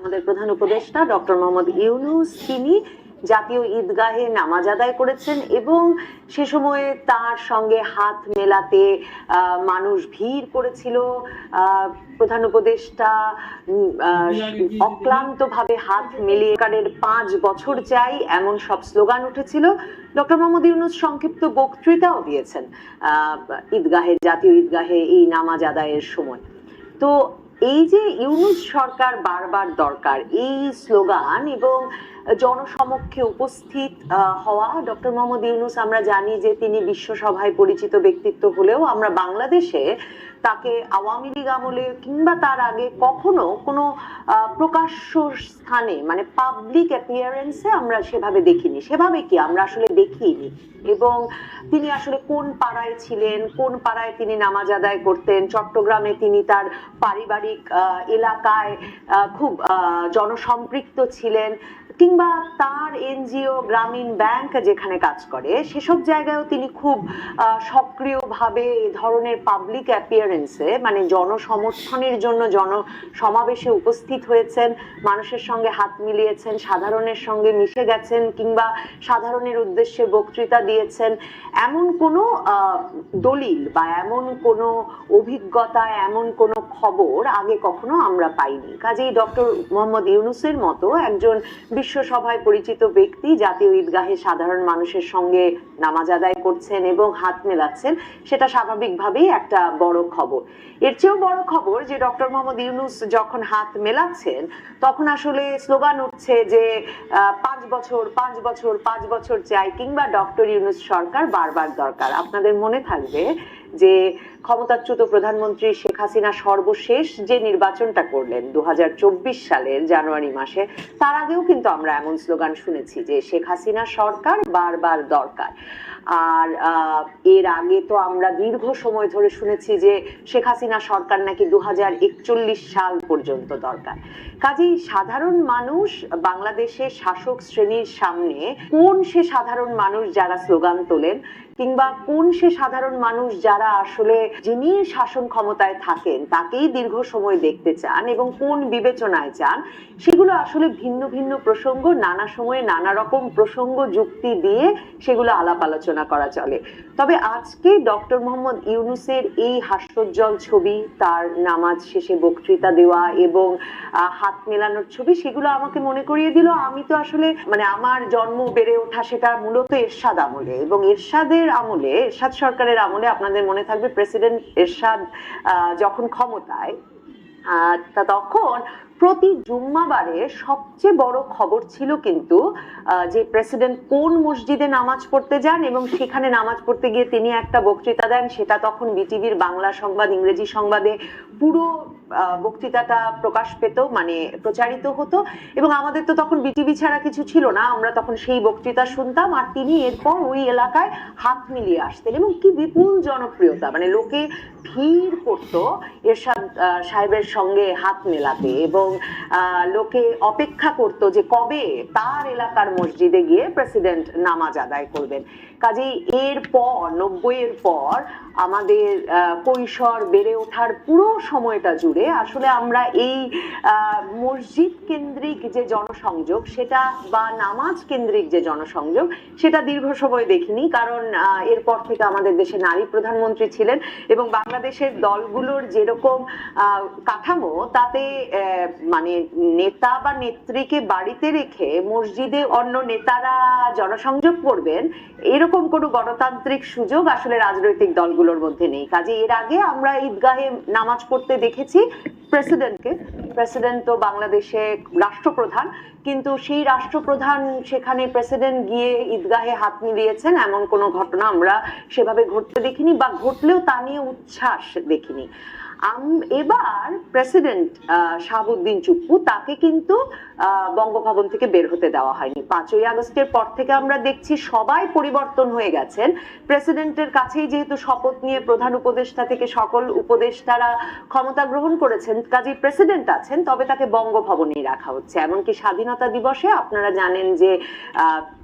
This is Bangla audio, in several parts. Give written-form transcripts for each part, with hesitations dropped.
আমাদের প্রধান উপদেষ্টা ডক্টর মোহাম্মদ ইউনূস তিনি জাতীয় ঈদগাহে নামাজ আদায় করেছেন এবং সে সময়ে তার সঙ্গে হাত মেলাতে মানুষ ভিড় করেছিল। প্রধান উপদেষ্টা অক্লান্তভাবে হাত মিলিয়ে সরকারের 5 বছর চাই এমন সব স্লোগান উঠেছিল। ডক্টর মোহাম্মদ ইউনূস সংক্ষিপ্ত বক্তৃতাও দিয়েছেন ঈদগাহে, জাতীয় ঈদগাহে এই নামাজ আদায়ের সময়। তো এই যে ইউনূস সরকার বারবার দরকার, এই স্লোগান এবং জনসমক্ষে উপস্থিত হওয়া, ডক্টর মোহাম্মদ ইউনূস আমরা জানি যে তিনি বিশ্বসভায় পরিচিত ব্যক্তিত্ব হলেও আমরা বাংলাদেশে তাকে আওয়ামী লীগ আমলে কিংবা তার আগে কখনো কোনো প্রকাশ্য স্থানে মানে পাবলিক অ্যাপিয়ারেন্সে আমরা সেভাবে দেখিনি। সেভাবে কি আমরা আসলে দেখিনি। এবং তিনি আসলে কোন পাড়ায় ছিলেন, কোন পাড়ায় তিনি নামাজ আদায় করতেন, চট্টগ্রামে তিনি তার পারিবারিক এলাকায় খুব জনসম্পৃক্ত ছিলেন, কিংবা তার এনজিও গ্রামীণ ব্যাংক যেখানে কাজ করে সেসব জায়গায়ও তিনি খুব সক্রিয়ভাবে এই ধরনের পাবলিক অ্যাপিয়ারেন্সে মানে জনসমর্থনের জন্য জনসমাবেশে উপস্থিত হয়েছেন, মানুষের সঙ্গে হাত মিলিয়েছেন, সাধারণের সঙ্গে মিশে গেছেন কিংবা সাধারণের উদ্দেশ্যে বক্তৃতা দিয়েছেন, এমন কোনো দলিল বা এমন কোনো অভিজ্ঞতা, এমন কোনো খবর আগে কখনো আমরা পাইনি। কাজেই ডক্টর মোহাম্মদ ইউনূসের মতো একজন বিশ্বসভায় পরিচিত ব্যক্তি জাতীয় ঈদগাহে সাধারণ মানুষের সঙ্গে নামাজ আদায় করছেন এবং হাত মেলাচ্ছেন, সেটা স্বাভাবিকভাবেই একটা বড় খবর। এর চেয়েও বড় খবর যে ডক্টর মোহাম্মদ ইউনূস যখন হাত মেলাচ্ছেন তখন আসলে স্লোগান উঠছে যে 5 বছর 5 বছর 5 বছর চাই কিংবা ডক্টর ইউনূস সরকার বারবার দরকার। আপনাদের মনে থাকবে যে ক্ষমতাচ্যুত প্রধানমন্ত্রী শেখ হাসিনা সর্বশেষ যে নির্বাচনটা করলেন 2024 সালের জানুয়ারি মাসে, তার আগেও কিন্তু আমরা এমন স্লোগান শুনেছি যে শেখ হাসিনা সরকার বারবার দরকার। আর এর আগে তো আমরা দীর্ঘ সময় ধরে শুনেছি যে শেখ হাসিনা সরকার নাকি 2041 সাল পর্যন্ত দরকার। কাজেই সাধারণ মানুষ বাংলাদেশের শাসক শ্রেণীর সামনে কোন সে সাধারণ মানুষ যারা স্লোগান তোলেন কিংবা কোন সে সাধারণ মানুষ যারা আসলে যিনি শাসন ক্ষমতায় থাকেন তাকেই দীর্ঘ সময় দেখতে চান এবং কোন বিবেচনায় চান, সেগুলো আসলে ভিন্ন ভিন্ন প্রসঙ্গ, নানা সময়ে নানা রকম প্রসঙ্গ যুক্তি দিয়ে সেগুলো আলাপ আলোচনা করা চলে। তবে আজকে ডক্টর মোহাম্মদ ইউনূসের এই হাস্যোজ্জ্বল ছবি, তার নামাজ শেষে বক্তৃতা দেওয়া এবং হাত মেলানোর ছবি, সেগুলো আমাকে মনে করিয়ে দিল আমি তো আসলে মানে আমার জন্ম বেড়ে ওঠা সেটা মূলত এরশাদ আমলে, এবং এরশাদের আমলে, এরশাদ সরকারের আমলে আপনাদের মনে থাকবে প্রেসিডেন্ট এরশাদ যখন ক্ষমতায় তখন প্রতি জুম্মাবারে সবচেয়ে বড় খবর ছিল কিন্তু যে প্রেসিডেন্ট কোন মসজিদে নামাজ পড়তে যান এবং সেখানে নামাজ পড়তে গিয়ে তিনি একটা বক্তৃতা দেন। সেটা তখন বিটিভির বাংলা সংবাদ, ইংরেজি সংবাদে পুরো বক্তৃতাটা প্রকাশ পেত, মানে প্রচারিত হতো, এবং আমাদের তো তখন বিটিভি ছাড়া কিছু ছিল না, আমরা তখন সেই বক্তৃতা শুনতাম আর তিনি এরপর ওই এলাকায় হাত মিলিয়ে আসতেন এবং কি বিপুল জনপ্রিয়তা, মানে লোকে ভিড় করতো এরশাদ সাহেবের সঙ্গে হাত মেলাতে এবং লোকে অপেক্ষা করতো যে কবে তার এলাকার মসজিদে গিয়ে প্রেসিডেন্ট নামাজ আদায় করবেন। কাজেই এরপর 90-এর পর আমাদের কৈশোর বেড়ে ওঠার পুরো সময়টা জুড়ে আসলে আমরা এই মসজিদ কেন্দ্রিক যে জনসংযোগ সেটা বা নামাজ কেন্দ্রিক যে জনসংযোগ সেটা দীর্ঘ সময় দেখিনি, কারণ এরপর থেকে আমাদের দেশে নারী প্রধানমন্ত্রী ছিলেন এবং বাংলাদেশের দলগুলোর যেরকম কাঠামো তাতে মানে নেতা বা নেত্রীকে বাড়িতে রেখে মসজিদে অন্য নেতারা জনসংযোগ করবেন এরকম কোনো গণতান্ত্রিক সুযোগ আসলে রাজনৈতিক দলগুলোর মধ্যে নেই। কাজে এর আগে আমরা ঈদগাহে নামাজ পড়তে দেখেছি প্রেসিডেন্টকে, প্রেসিডেন্ট তো বাংলাদেশে রাষ্ট্রপ্রধান, কিন্তু সেই রাষ্ট্রপ্রধান সেখানে প্রেসিডেন্ট গিয়ে ঈদগাহে হাত মিলিয়েছেন এমন কোনো ঘটনা আমরা সেভাবে ঘটতে দেখিনি বা ঘটলেও তা নিয়ে উচ্ছ্বাস দেখিনি। এবার প্রেসিডেন্ট শাহাবুদ্দিন চুপ্পু তাকে কিন্তু বঙ্গভবন থেকে বের হতে দেওয়া হয়নি। 5ই আগস্টের পর থেকে আমরা দেখছি সবাই পরিবর্তন হয়ে গেছেন। প্রেসিডেন্টের কাছেই যেহেতু শপথ নিয়ে প্রধান উপদেষ্টা থেকে সকল উপদেষ্টারা ক্ষমতা গ্রহণ করেছেন, কাজেই প্রেসিডেন্ট আছেন, তবে তাকে বঙ্গভবনেই রাখা হচ্ছে। এমনকি স্বাধীনতা দিবসে আপনারা জানেন যে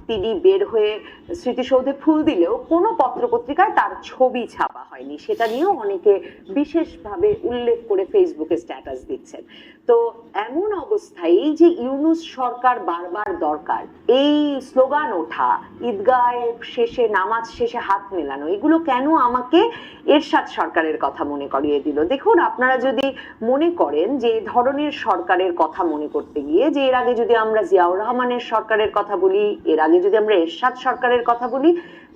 তিনি বের হয়ে স্মৃতিসৌধে ফুল দিলেও কোনো পত্রপত্রিকায় তার ছবি ছাপা হয়নি, সেটা নিয়েও অনেকে বিশেষভাবে উল্লেখ করে ফেসবুকে স্ট্যাটাস দিচ্ছেন। তো এমন অবস্থায় এই যে ইউনূস সরকার বারবার দরকার, এই স্লোগান ওঠা, ঈদগাহের শেষে নামাজ শেষে হাত মেলানো, এগুলো কেন আমাকে এরশাদ সরকারের কথা মনে করিয়ে দিল? দেখুন, আপনারা যদি মনে করেন যে এই ধরনের সরকারের কথা মনে করতে গিয়ে, যে এর আগে যদি আমরা জিয়াউর রহমানের সরকারের কথা বলি, এর আগে যদি আমরা এরশাদ সরকারের কথা বলি,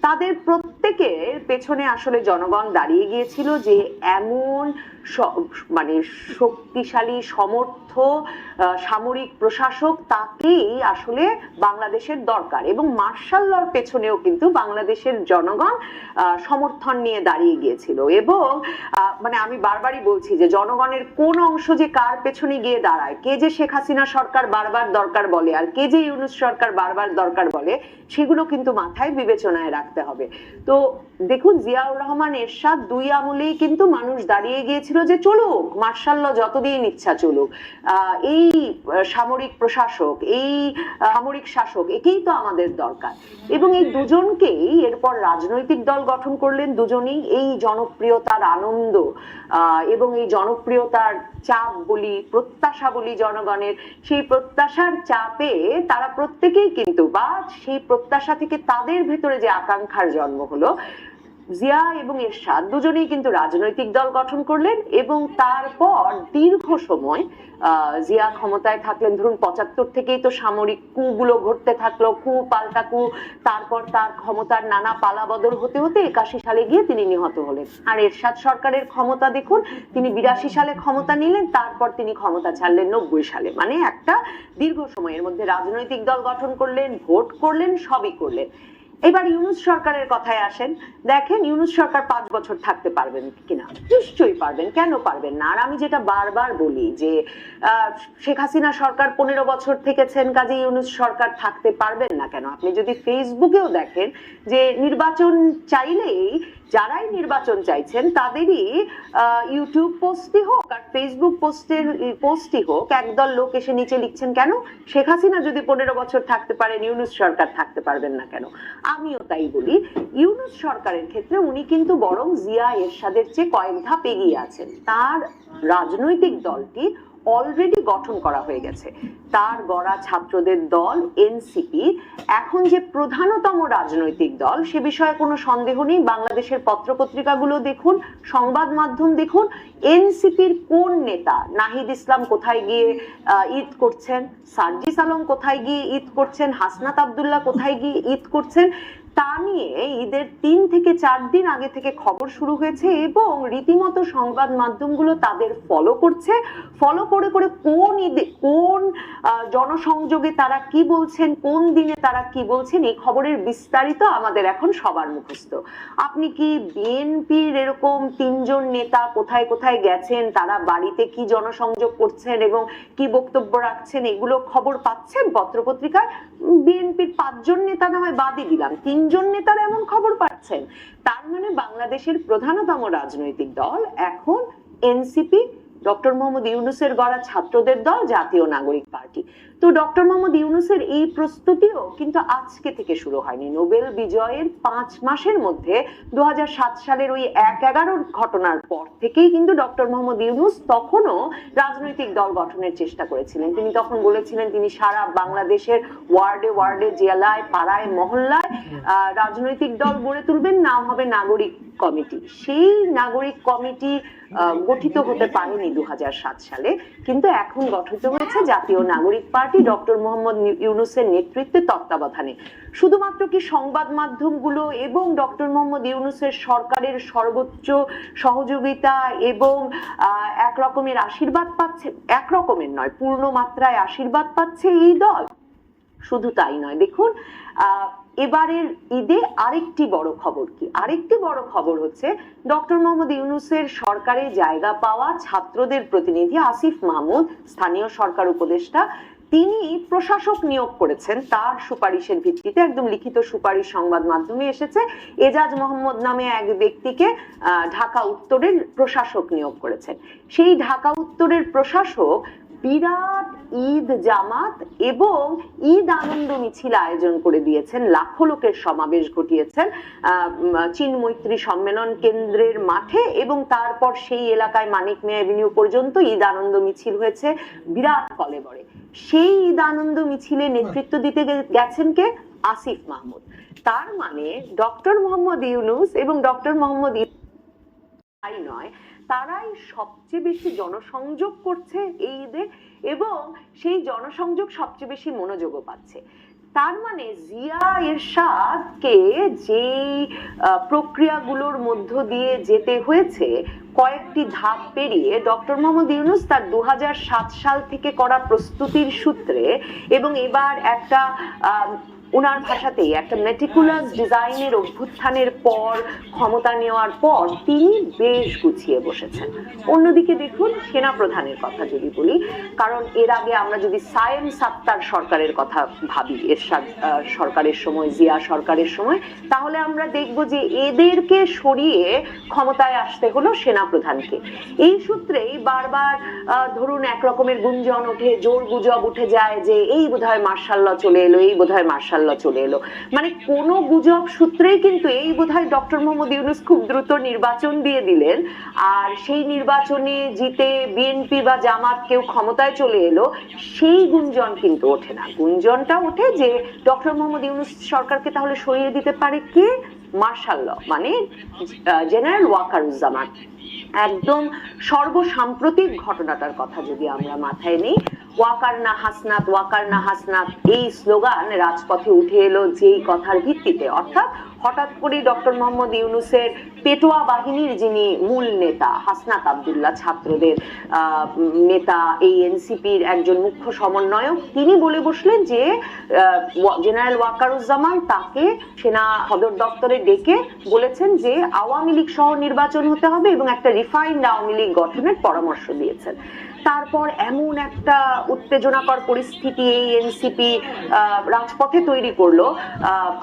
তাদের প্রত্যেকের পেছনে আসলে জনগণ দাঁড়িয়ে গিয়েছিল যে এমন মানে শক্তিশালী সমর্থ সামরিক প্রশাসক, তাকেই আসলে বাংলাদেশের দরকার। এবং মার্শাল লর পেছনেও কিন্তু বাংলাদেশের জনগণ সমর্থন নিয়ে দাঁড়িয়ে গিয়েছিল। এবং মানে আমি বারবারই বলছি যে জনগণের কোন অংশ যে কার পেছনে গিয়ে দাঁড়ায়, কে যে শেখ হাসিনা সরকার বারবার দরকার বলে আর কে যে ইউনূস সরকার বারবার দরকার বলে, সেগুলো কিন্তু মাথায় বিবেচনায় রাখতে হবে। তো দেখুন, জিয়াউর রহমান এরশাদ দুই আমলেই কিন্তু মানুষ দাঁড়িয়ে গিয়েছিল যে চলুক মার্শাল ল, যতদিন ইচ্ছা চলুক, এই সামরিক প্রশাসক, এই সামরিক শাসক, একেই তো আমাদের দরকার। এবং এই দুজনকেই এরপর রাজনৈতিক দল গঠন করলেন, দুজনেই এই জনপ্রিয়তার আনন্দ এবং এই জনপ্রিয়তার চাপ বলি, প্রত্যাশা বলি জনগণের, সেই প্রত্যাশার চাপে তারা প্রত্যেকেই কিন্তু, বা সেই প্রত্যাশা থেকে তাদের ভেতরে যে আকাঙ্ক্ষার জন্ম হলো, জিয়া এবং এরশাদ দুজনেই কিন্তু রাজনৈতিক দল গঠন করলেন। এবং তারপর দীর্ঘ সময় জিয়া ক্ষমতায় থাকলেন, ধরুন 75 থেকেই তো সামরিক কু গুলো ঘটতে থাকলো, কু পাল্টা কু, তারপর তার ক্ষমতার নানা পালাবদল হতে হতে 81 সালে গিয়ে তিনি নিহত হলেন। আর এরশাদ সরকারের ক্ষমতা দেখুন, তিনি 82 সালে ক্ষমতা নিলেন, তারপর তিনি ক্ষমতা ছাড়লেন 90 সালে। মানে একটা দীর্ঘ সময়ের মধ্যে রাজনৈতিক দল গঠন করলেন, ভোট করলেন, সবই করলেন। এবার ইউনূস সরকারের কথায় আসেন। দেখেন, ইউনূস সরকার 5 বছর থাকতে পারবেন কিনা? নিশ্চয়ই পারবেন, কেন পারবেন না? আর আমি যেটা বারবার বলি যে শেখ হাসিনা সরকার 15 বছর থেকেছেন, কাজে ইউনূস সরকার থাকতে পারবেন না কেন? আপনি যদি ফেসবুকেও দেখেন যে নির্বাচন চাইলেই, যারাই নির্বাচন চাইছেন তাদেরই ইউটিউব পোস্টই হোক আর ফেসবুক পোস্টই হোক, একদল লোক এসে নিচে লিখছেন, কেন শেখ হাসিনা যদি 15 বছর থাকতে পারেন, ইউনূস সরকার থাকতে পারবেন না কেন? আমিও তাই বলি। ইউনূস সরকারের ক্ষেত্রে উনি কিন্তু বরং জিয়া এরশাদের চেয়ে কয়েক ধাপ এগিয়ে আছেন। তার রাজনৈতিক দলটি অলরেডি গঠন করা হয়ে গেছে। তার গড়া ছাত্রদের দল এনসিপি এখন যে প্রধানতম রাজনৈতিক দল, সে বিষয়ে কোনো সন্দেহ নেই। বাংলাদেশের পত্রপত্রিকাগুলো দেখুন, সংবাদ মাধ্যম দেখুন, এনসিপির কোন নেতা, নাহিদ ইসলাম কোথায় গিয়ে ঈদ করছেন, সার্জিস আলম কোথায় গিয়ে ঈদ করছেন, হাসনাত আব্দুল্লাহ কোথায় গিয়ে ঈদ করছেন, তা নিয়ে ঈদের 3 থেকে 4 দিন আগে থেকে খবর শুরু হয়েছে। এবং রীতিমতো সংবাদ মাধ্যমগুলো তাদের ফলো করছে, ফলো করে করে কোন ঈদে কোন জনসংযোগে তারা কি বলছেন, কোন দিনে তারা কি বলছেন, এই খবরের বিস্তারিত আমাদের এখন সবার মুখস্থ। আপনি কি বিএনপির এরকম 3 জন নেতা কোথায় কোথায় গেছেন, তারা বাড়িতে কি জনসংযোগ করছেন এবং কি বক্তব্য রাখছেন, এগুলো খবর পাচ্ছেন পত্রপত্রিকায়? বিএনপির 5 জন নেতা না হয় বাদই দিলাম, 3 জন নেতার এমন খবর পাচ্ছেন। তার মানে বাংলাদেশের প্রধানতম রাজনৈতিক দল এখন এনসিপি, ডক্টর মোহাম্মদ ইউনূসের গড়া ছাত্রদের দল জাতীয় নাগরিক পার্টি। তো ডক্টর মোহাম্মদ ইউনূসের এই প্রস্তুতিও কিন্তু আজকে থেকে শুরু হয়নি। নোবেল বিজয়ের 5 মাসের মধ্যে 2007 সালের ওই 1/11 ঘটনার পর থেকেই কিন্তু ডক্টর মোহাম্মদ ইউনূস তখনও রাজনৈতিক দল গঠনের চেষ্টা করেছিলেন। তিনি তখন বলেছিলেন তিনি সারা বাংলাদেশের ওয়ার্ডে ওয়ার্ডে, জেলায়, পাড়ায়, মহল্লায় রাজনৈতিক দল গড়ে তুলবেন, নাম হবে নাগরিক কমিটি। সেই নাগরিক কমিটি গঠিত হতে পারেনি 2007 সালে, কিন্তু এখন গঠিত হয়েছে জাতীয় নাগরিক পার্টি ডক্টর মোহাম্মদ ইউনূসের নেতৃত্বে, তত্ত্বাবধানে। শুধুমাত্র কি সংবাদ মাধ্যমগুলো এবং ডক্টর মোহাম্মদ ইউনূসের সরকারের সর্বোচ্চ সহযোগিতা এবং এক রকমের আশীর্বাদ পাচ্ছে? এক রকমের নয়, পূর্ণ মাত্রায় আশীর্বাদ পাচ্ছে এই দল। শুধু তাই নয়, দেখুন এবারের ঈদে আরেকটি বড় খবর কি? আরেকটি বড় খবর হচ্ছে ডক্টর মোহাম্মদ ইউনূসের সরকারে জায়গা পাওয়া ছাত্রদের প্রতিনিধি আসিফ মাহমুদ, স্থানীয় সরকার উপদেষ্টা, তিনি প্রশাসক নিয়োগ করেছেন তার সুপারিশের ভিত্তিতে। একদম লিখিত সুপারিশ সংবাদ মাধ্যমে এসেছে। এজাজ মোহাম্মদ নামে এক ব্যক্তিকে ঢাকা উত্তরের প্রশাসক নিয়োগ করেছেন। সেই ঢাকা উত্তরের প্রশাসক বিরাট ঈদ জামাত এবং ঈদ আনন্দ মিছিল আয়োজন করে দিয়েছেন, লাখো লোকের সমাবেশ ঘটিয়েছেন চীন মৈত্রী সম্মেলন কেন্দ্রের মাঠে, এবং তারপর সেই এলাকায় মানিক মিয়া এভিনিউ পর্যন্ত ঈদ আনন্দ মিছিল হয়েছে বিরাট কলেবরে। সেই ঈদ আনন্দ মিছিলে নেতৃত্ব দিতে গেছেন কে? আসিফ মাহমুদ। তার মানে ডক্টর মোহাম্মদ ইউনূস এবং ডক্টর মোহাম্মদ নয়, তারাই সবচেয়ে বেশি জনসংযোগ করছে এই ঈদে, এবং সেই জনসংযোগ সবচেয়ে বেশি মনোযোগও পাচ্ছে। তার মানে জিয়া এরশাদকে যে প্রক্রিয়াগুলোর মধ্য দিয়ে যেতে হয়েছে, কয়েকটি ধাপ পেরিয়ে ডক্টর মোহাম্মদ ইউনূস তার 2007 সাল থেকে করা প্রস্তুতির সূত্রে এবং এবার একটা ওনার ভাষাতেই একটা মেটিকুলাস ডিজাইনের অভ্যুত্থানের পর, ক্ষমতা নেওয়ার পর তিনি বেশ গুছিয়ে বসেছেন। অন্যদিকে দেখুন সেনাপ্রধানের কথা যদি বলি, কারণ এর আগে আমরা যদি সায়েম সাত্তার সরকারের কথা ভাবি, এরশাদ সরকারের সময়, জিয়া সরকারের সময়, তাহলে আমরা দেখব যে এদেরকে সরিয়ে ক্ষমতায় আসতে হলো সেনাপ্রধানকে। এই সূত্রেই বারবার ধরুন এক রকমের গুঞ্জন ওঠে, জোর গুজব উঠে যায় যে এই বোধহয় মার্শাল ল চলে এলো, এই বোধহয় মার্শাল ল চলে এলো। মানে কোনো গুজব সূত্রেই কিন্তু এই বোধহয় ডক্টর মোহাম্মদ ইউনূস খুব দ্রুত নির্বাচন দিয়ে দিলেন, আর সেই নির্বাচনে জিতে বিএনপি বা জামাত কেউ ক্ষমতায় চলে এলো, সেই গুঞ্জন কিন্তু ওঠে না। গুঞ্জনটা ওঠে যে ডক্টর মোহাম্মদ ইউনূস সরকারকে তাহলে সরিয়ে দিতে পারে কে? মার্শাল ল, মানে জেনারেল ওয়াকারুজ্জামান। একদম সর্বসাম্প্রতিক ঘটনাটার কথা যদি আমরা মাথায় নেই, ওয়াকার না হাসনাত, ওয়াকার না হাসনাত এই স্লোগান রাজপথে উঠে এলো যেই কথার ভিত্তিতে, অর্থাৎ হঠাৎ করে ডক্টর মোহাম্মদ ইউনূসের পেটোয়া বাহিনীর যিনি মূল নেতা হাসনাত আব্দুল্লাহ, ছাত্রদের নেতা, এই এনসিপির একজন মুখ্য সমন্বয়ক, তিনি বলে বসলেন যে জেনারেল ওয়াকারুজ্জামান তাকে সেনা সদর দপ্তরে ডেকে বলেছেন যে আওয়ামী লীগ সহ নির্বাচন হতে হবে এবং একটা রিফাইন্ড আওয়ামী লীগ গঠনের পরামর্শ দিয়েছেন। তারপর এমন একটা উত্তেজনাকর পরিস্থিতি এই এনসিপি রাজপথে তৈরি করলো,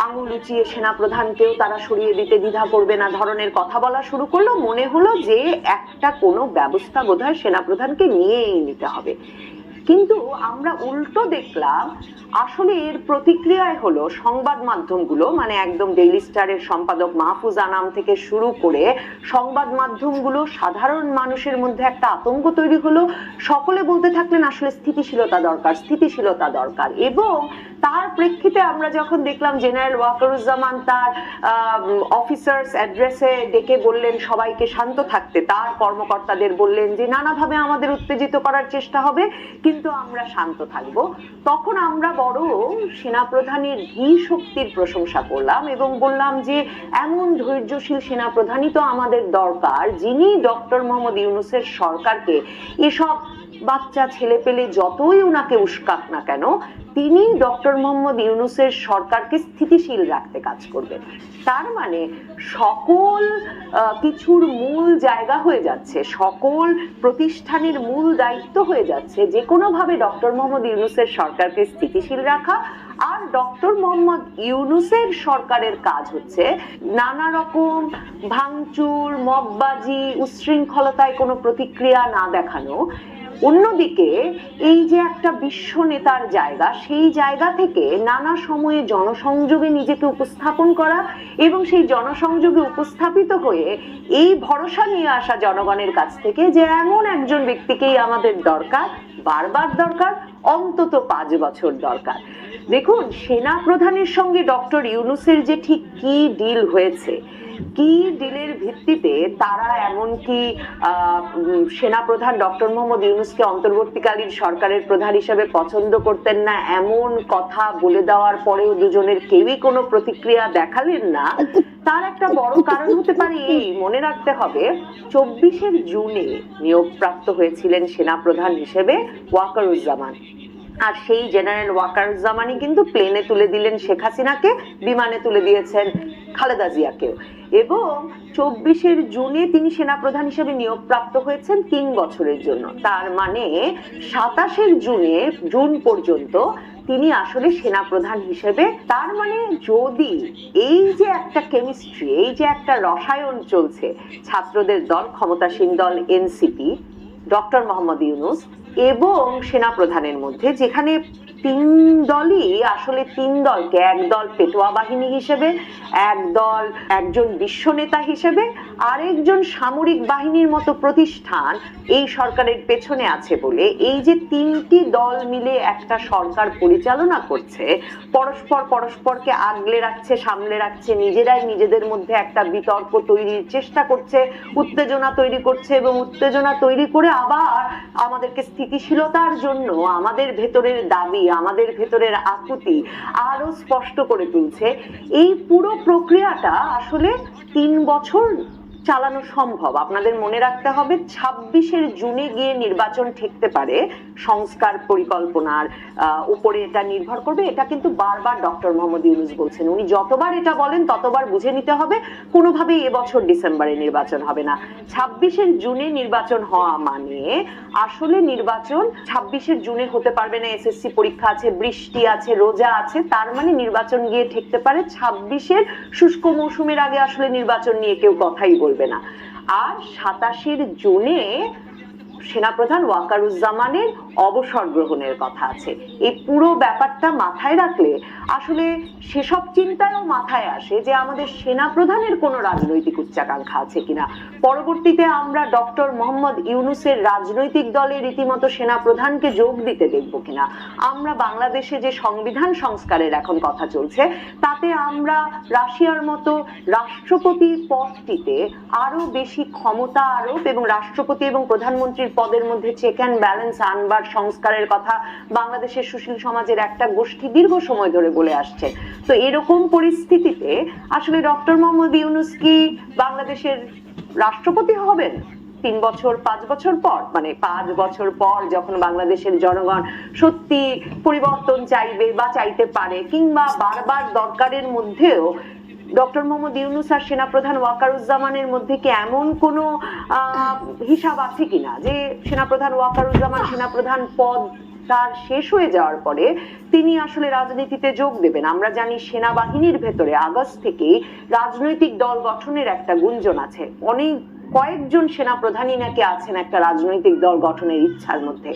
আঙুল উঁচিয়ে সেনাপ্রধানকেও তারা সরিয়ে দিতে দ্বিধা করবে না ধরনের কথা বলা শুরু করলো। মনে হলো যে একটা কোনো ব্যবস্থা বোধহয় সেনাপ্রধানকে নিয়েই নিতে হবে। কিন্তু আমরা উল্টো দেখলাম, আসলে এর প্রতিক্রিয়ায় হলো সংবাদ মাধ্যমগুলো, মানে একদম ডেইলি স্টারের সম্পাদক মাহফুজ আনাম থেকে শুরু করে সংবাদ মাধ্যমগুলো, সাধারণ মানুষের মধ্যে একটা আতঙ্ক তৈরি হলো। সকলে বলতে থাকলেন আসলে স্থিতিশীলতা দরকার, স্থিতিশীলতা দরকার। এবং তার প্রেক্ষিতে আমরা যখন দেখলাম জেনারেল ওয়াকারুজ্জামান তার অফিসার্স অ্যাড্রেসে ডেকে বললেন সবাইকে শান্ত থাকতে, তার কর্মকর্তাদের বললেন যে নানাভাবে আমাদের উত্তেজিত করার চেষ্টা হবে কিন্তু আমরা শান্ত থাকবো, তখন আমরা বরং সেনাপ্রধানের ধী শক্তির প্রশংসা করলাম এবং বললাম যে এমন ধৈর্যশীল সেনাপ্রধানই তো আমাদের দরকার, যিনি ডক্টর মোহাম্মদ ইউনূসের সরকারকে, এসব বাচ্চা ছেলে পেলে যতই উনাকে উস্কাক না কেন, তিনি ডক্টর মোহাম্মদ ইউনূসের সরকারকে স্থিতিশীল রাখতে কাজ করবেন। তার মানে সকল কিছুর মূল জায়গা হয়ে যাচ্ছে, সকল প্রতিষ্ঠানের মূল দায়িত্ব হয়ে যাচ্ছে যে কোনো ভাবে ডক্টর মোহাম্মদ ইউনূসের সরকারকে স্থিতিশীল রাখা। আর ডক্টর মোহাম্মদ ইউনূসের সরকারের কাজ হচ্ছে নানা রকম ভাঙচুর, মববাজি, উচ্ছৃঙ্খলতায় কোনো প্রতিক্রিয়া না দেখানো। অন্যদিকে এই যে একটা বিশ্ব নেতার জায়গা, সেই জায়গা থেকে নানা সময়ে জনসংযোগে নিজেকে উপস্থাপন করা এবং সেই জনসংযোগে উপস্থাপিত হয়ে এই ভরসা নিয়ে আসা জনগণের কাছ থেকে যে এমন একজন ব্যক্তিকেই আমাদের দরকার, বারবার দরকার, অন্তত 5 বছর দরকার। দেখুন সেনা প্রধানের সঙ্গে ডক্টর ইউনূসের যে ঠিক কি ডিল হয়েছে, কি ডিলের ভিত্তিতে তারা এমনকি সেনাপ্রধান ডক্টর মোহাম্মদ ইউনূসকে অন্তর্বর্তীকালীন সরকারের প্রধান হিসেবে পছন্দ করতেন না এমন কথা বলে দেওয়ার পরেও দুজনের কেউই কোনো প্রতিক্রিয়া দেখালেন না, তার একটা বড় কারণ হতে পারে এই, মনে রাখতে হবে 24 জুনে নিয়োগপ্রাপ্ত হয়েছিলেন সেনাপ্রধান হিসেবে ওয়াকারুজ্জামান, আর সেই জেনারেল ওয়াকারুজ্জামানই কিন্তু প্লেনে তুলে দিলেন শেখ হাসিনাকে, বিমানে তুলে দিয়েছেন খালেদা জিয়াকেও, এবং 24 জুনে তিনি সেনাপ্রধান হিসেবে নিয়োগপ্রাপ্ত হয়েছেন 3 বছরের জন্য। তার মানে 27 জুন পর্যন্ত তিনি আসলে সেনাপ্রধান হিসেবে, তার মানে যদি এই যে একটা কেমিস্ট্রি, এই যে একটা রসায়ন চলছে, ছাত্রদের দল, ক্ষমতাসীন দল এনসিপি, ডক্টর মোহাম্মদ ইউনূস, এবং সেনাপ্রধানের মধ্যে, যেখানে তিন দলকে, এক দল পেটোয়া বাহিনী হিসেবে, এক দল একজন বিশ্ব নেতা হিসেবে, আরেকজন সামরিক বাহিনীর মতো প্রতিষ্ঠান এই সরকারের পেছনে আছে বলে এই যে তিনটি দল মিলে একটা সরকার পরিচালনা করছে, পরস্পরকে আগলে রাখছে, সামলে রাখছে, নিজেরাই নিজেদের মধ্যে একটা বিতর্ক তৈরির চেষ্টা করছে, উত্তেজনা তৈরি করছে, এবং উত্তেজনা তৈরি করে আবার আমাদেরকে স্থিতিশীলতার জন্য আমাদের ভেতরের দাবি, আমাদের ভেতরের আকুতি আরো স্পষ্ট করে তুলছে। এই পুরো প্রক্রিয়াটা আসলে 3 বছর চালানো সম্ভব। আপনাদের মনে রাখতে হবে 26-এর জুনে গিয়ে নির্বাচন ঠেকতে পারে, সংস্কার পরিকল্পনার উপরে এটা নির্ভর করবে। এটা কিন্তু বারবার ডক্টর মোহাম্মদ ইউনূস বলছেন, উনি যতবার এটা বলেন ততবার বুঝে নিতে হবে কোনোভাবেই এবছর ডিসেম্বরে নির্বাচন হবে না। 26-এর জুনে নির্বাচন হওয়া মানে আসলে নির্বাচন 26-এর জুনে হতে পারবে না, এসএসসি পরীক্ষা আছে, বৃষ্টি আছে, রোজা আছে, তার মানে নির্বাচন গিয়ে ঠেকতে পারে 26-এর শুষ্ক মৌসুমের আগে। আসলে নির্বাচন নিয়ে কেউ কথাই বলবে না। আর 27-এর জুনে সেনাপ্রধান ওয়াকারুজ্জামানের অবসর গ্রহণের কথা আছে। এই পুরো ব্যাপারটা মাথায় রাখলে আসলে সেসব চিন্তায়ও মাথায় আসে যে আমাদের সেনাপ্রধানের কোনো রাজনৈতিক উচ্চাকাঙ্ক্ষা আছে কিনা। পরবর্তীতে আমরা ডক্টর মোহাম্মদ ইউনূসের রাজনৈতিক দলে রীতিমতো সেনাপ্রধানকে যোগ দিতে দেখব কিনা। আমরা বাংলাদেশে যে সংবিধান সংস্কারের এখন কথা চলছে, তাতে আমরা রাশিয়ার মতো রাষ্ট্রপতির পদটিতে আরো বেশি ক্ষমতা আরোপ এবং রাষ্ট্রপতি এবং প্রধানমন্ত্রীর পদের মধ্যে চেক অ্যান্ড ব্যালেন্স আনবার সংস্কারের কথা বাংলাদেশের সুশীল সমাজের একটা গোষ্ঠী দীর্ঘ সময় ধরে বলে আসছে। তো এরকম পরিস্থিতিতে আসলে ডক্টর মোহাম্মদ ইউনূস কি বাংলাদেশের রাষ্ট্রপতি হবেন 3 বছর 5 বছর পর? মানে 5 বছর পর যখন বাংলাদেশের জনগণ সত্যি পরিবর্তন চাইবে বা চাইতে পারে, কিংবা বারবার দরকারের মধ্যেও ডক্টর মোহাম্মদ ইউনূস আর সেনাপ্রধান ওয়াকারুজ্জামানের মধ্যে কি এমন কোনো হিসাব আছে কিনা যে সেনাপ্রধান ওয়াকারুজ্জামান সেনাপ্রধান পদ তার শেষ হয়ে যাওয়ার পরে তিনি আসলে রাজনীতিতে যোগ দেবেন? আমরা জানি সেনাবাহিনীর ভেতরে আগস্ট থেকে রাজনৈতিক দল গঠনের একটা গুঞ্জন আছে। কয়েকজন সেনাপ্রধানই নাকি আছেন একটা রাজনৈতিক দল গঠনের ইচ্ছার মধ্যে।